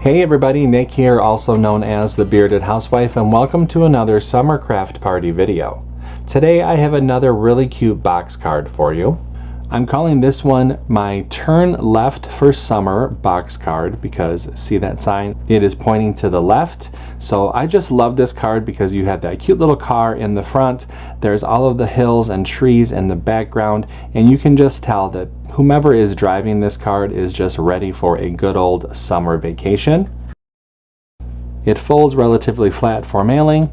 Hey everybody, Nick here, also known as the Bearded Housewife, and welcome to another summer craft party video. Today I have another really cute box card for you. I'm calling this one my Turn Left for Summer box card because see that sign? It is pointing to the left. So I just love this card because you have that cute little car in the front. There's all of the hills and trees in the background, and you can just tell that whomever is driving this card is just ready for a good old summer vacation. It folds relatively flat for mailing.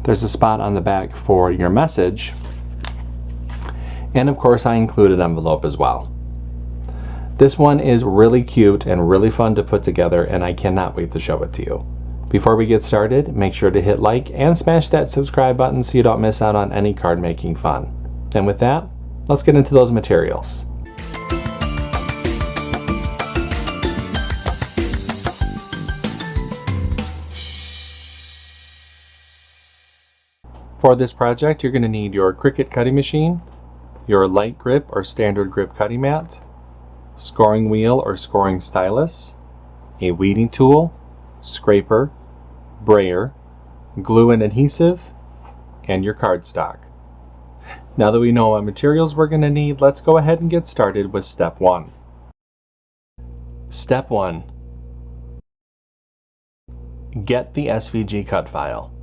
There's a spot on the back for your message. And of course I included an envelope as well. This one is really cute and really fun to put together, and I cannot wait to show it to you. Before we get started, make sure to hit like and smash that subscribe button so you don't miss out on any card making fun. And with that, let's get into those materials. For this project, you're going to need your CRICUT cutting machine, your light grip or standard grip cutting mat, scoring wheel or scoring stylus, a weeding tool, scraper, brayer, glue and adhesive, and your cardstock. Now that we know what materials we're going to need, let's go ahead and get started with step 1. Step 1. Get the SVG cut file.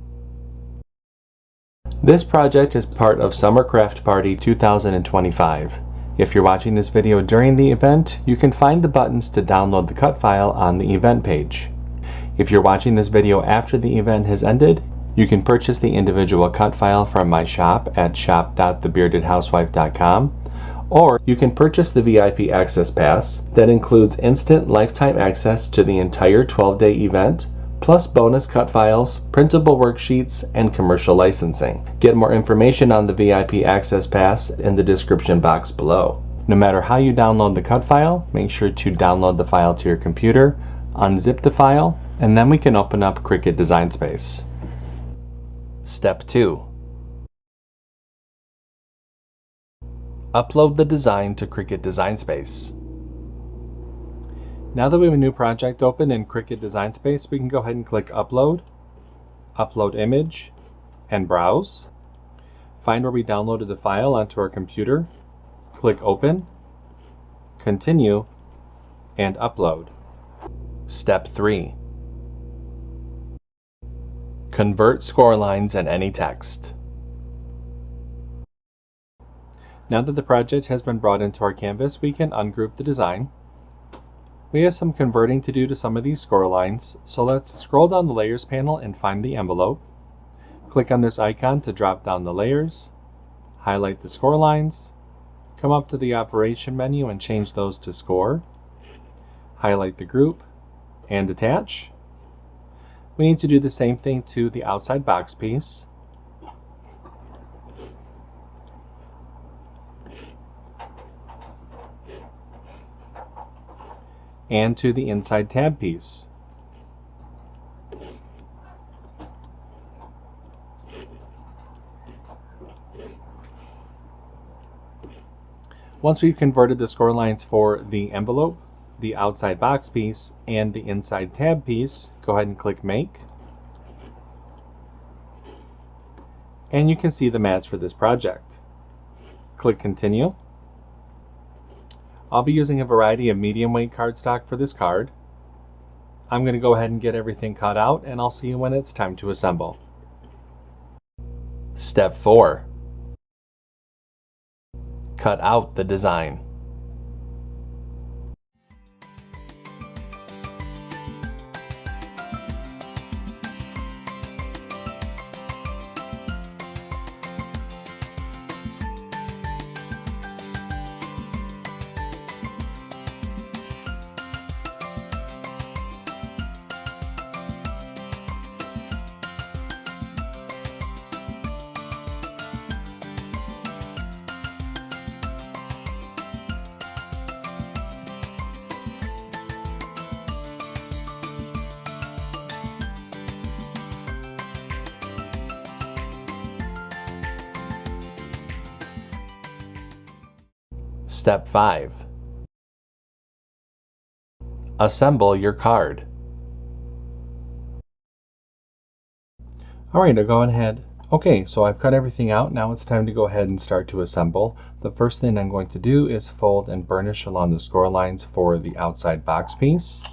This project is part of Summer Craft Party 2025. If you're watching this video during the event, you can find the buttons to download the cut file on the event page. If you're watching this video after the event has ended, you can purchase the individual cut file from my shop at shop.thebeardedhousewife.com, or you can purchase the VIP Access Pass that includes instant lifetime access to the entire 12-day event, plus bonus cut files, printable worksheets, and commercial licensing. Get more information on the VIP Access Pass in the description box below. No matter how you download the cut file, make sure to download the file to your computer, unzip the file, and then we can open up CRICUT Design Space. Step 2. Upload the design to CRICUT Design Space. Now that we have a new project open in CRICUT Design Space, we can go ahead and click Upload, Upload Image, and Browse. Find where we downloaded the file onto our computer, click Open, Continue, and Upload. Step 3. Convert score lines and any text. Now that the project has been brought into our canvas, we can ungroup the design. We have some converting to do to some of these score lines, so let's scroll down the Layers panel and find the envelope. Click on this icon to drop down the layers, highlight the score lines, come up to the Operation menu and change those to Score, highlight the group, and attach. We need to do the same thing to the outside box piece. And to the inside tab piece. Once we've converted the score lines for the envelope, the outside box piece, and the inside tab piece, go ahead and click Make. And you can see the mats for this project. Click Continue. I'll be using a variety of medium weight cardstock for this card. I'm going to go ahead and get everything cut out, and I'll see you when it's time to assemble. Step 4. Cut out the design. Step 5. Assemble your card. Alright, I'll go ahead. Okay, so I've cut everything out. Now it's time to go ahead and start to assemble. The first thing I'm going to do is fold and burnish along the score lines for the outside box piece.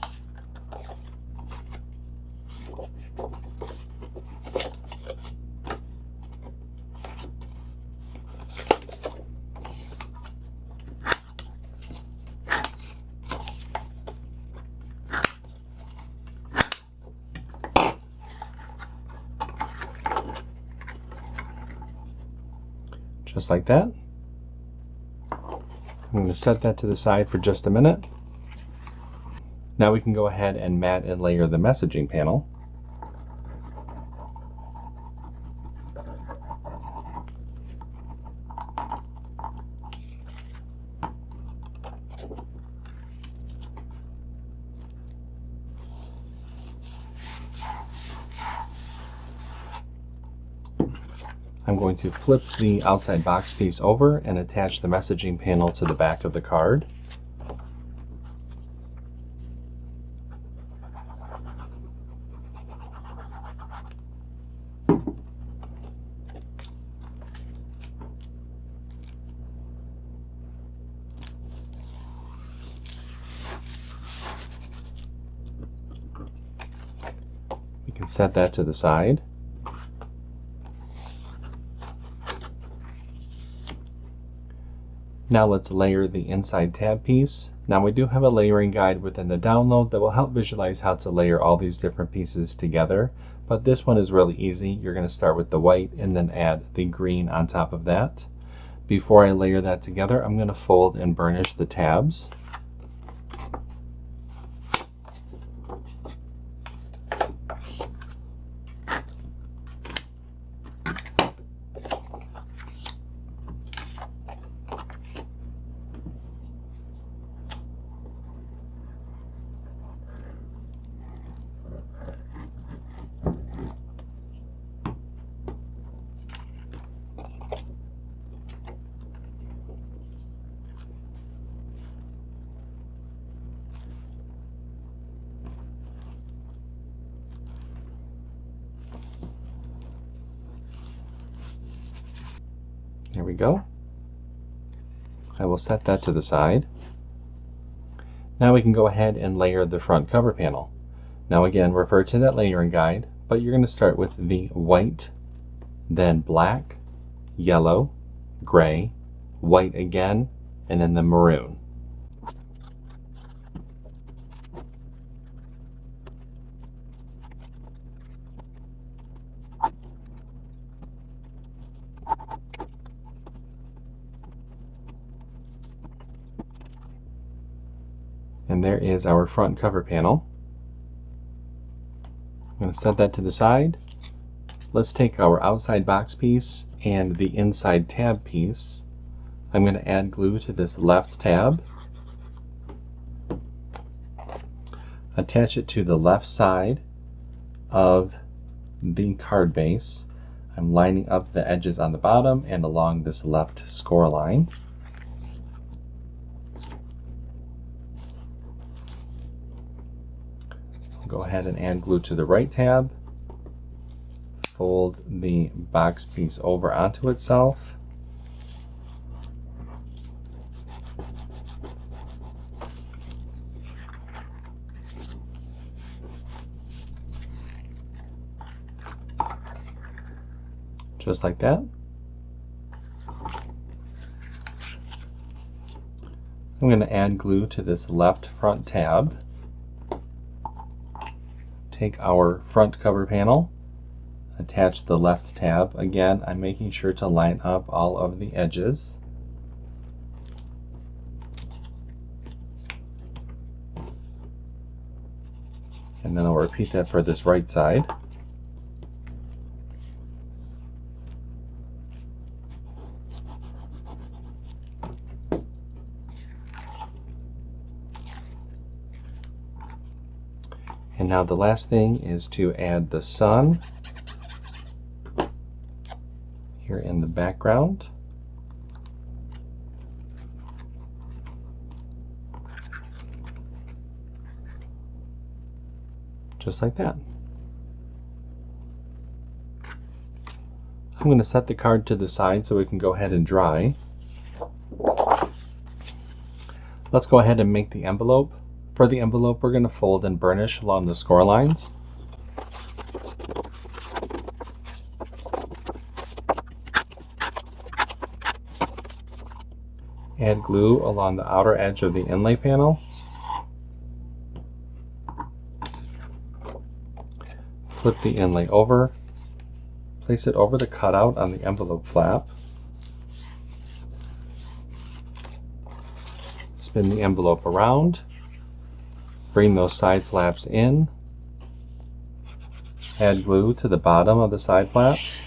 Just like that. I'm going to set that to the side for just a minute. Now we can go ahead and mat and layer the messaging panel. I'm going to flip the outside box piece over and attach the messaging panel to the back of the card. We can set that to the side. Now let's layer the inside tab piece. Now we do have a layering guide within the download that will help visualize how to layer all these different pieces together, but this one is really easy. You're going to start with the white and then add the green on top of that. Before I layer that together, I'm going to fold and burnish the tabs. There we go. I will set that to the side. Now we can go ahead and layer the front cover panel. Now again, refer to that layering guide, but you're going to start with the white, then black, yellow, gray, white again, and then the maroon. And there is our front cover panel. I'm going to set that to the side. Let's take our outside box piece and the inside tab piece. I'm going to add glue to this left tab. Attach it to the left side of the card base. I'm lining up the edges on the bottom and along this left score line. Go ahead and add glue to the right tab. Fold the box piece over onto itself. Just like that. I'm going to add glue to this left front tab. Take our front cover panel, attach the left tab. Again, I'm making sure to line up all of the edges. And then I'll repeat that for this right side. And now the last thing is to add the sun here in the background. Just like that. I'm going to set the card to the side so we can go ahead and dry. Let's go ahead and make the envelope. For the envelope, we're going to fold and burnish along the score lines. Add glue along the outer edge of the inlay panel. Flip the inlay over. Place it over the cutout on the envelope flap. Spin the envelope around. Bring those side flaps in. Add glue to the bottom of the side flaps.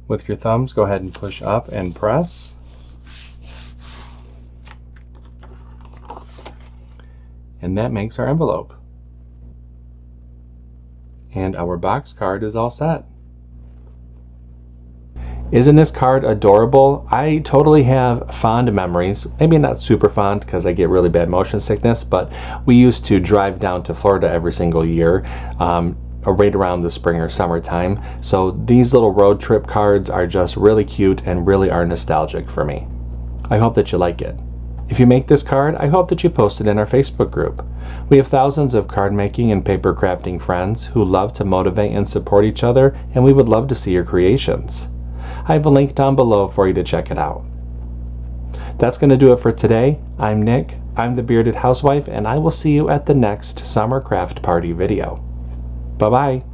With your thumbs, go ahead and push up and press. And that makes our envelope. And our box card is all set. Isn't this card adorable? I totally have fond memories, maybe not super fond because I get really bad motion sickness, but we used to drive down to Florida every single year, right around the spring or summertime. So these little road trip cards are just really cute and really are nostalgic for me. I hope that you like it. If you make this card, I hope that you post it in our Facebook group. We have thousands of card making and paper crafting friends who love to motivate and support each other, and we would love to see your creations. I have a link down below for you to check it out. That's going to do it for today. I'm Nick, I'm the Bearded Housewife, and I will see you at the next Summer Craft Party video. Bye-bye.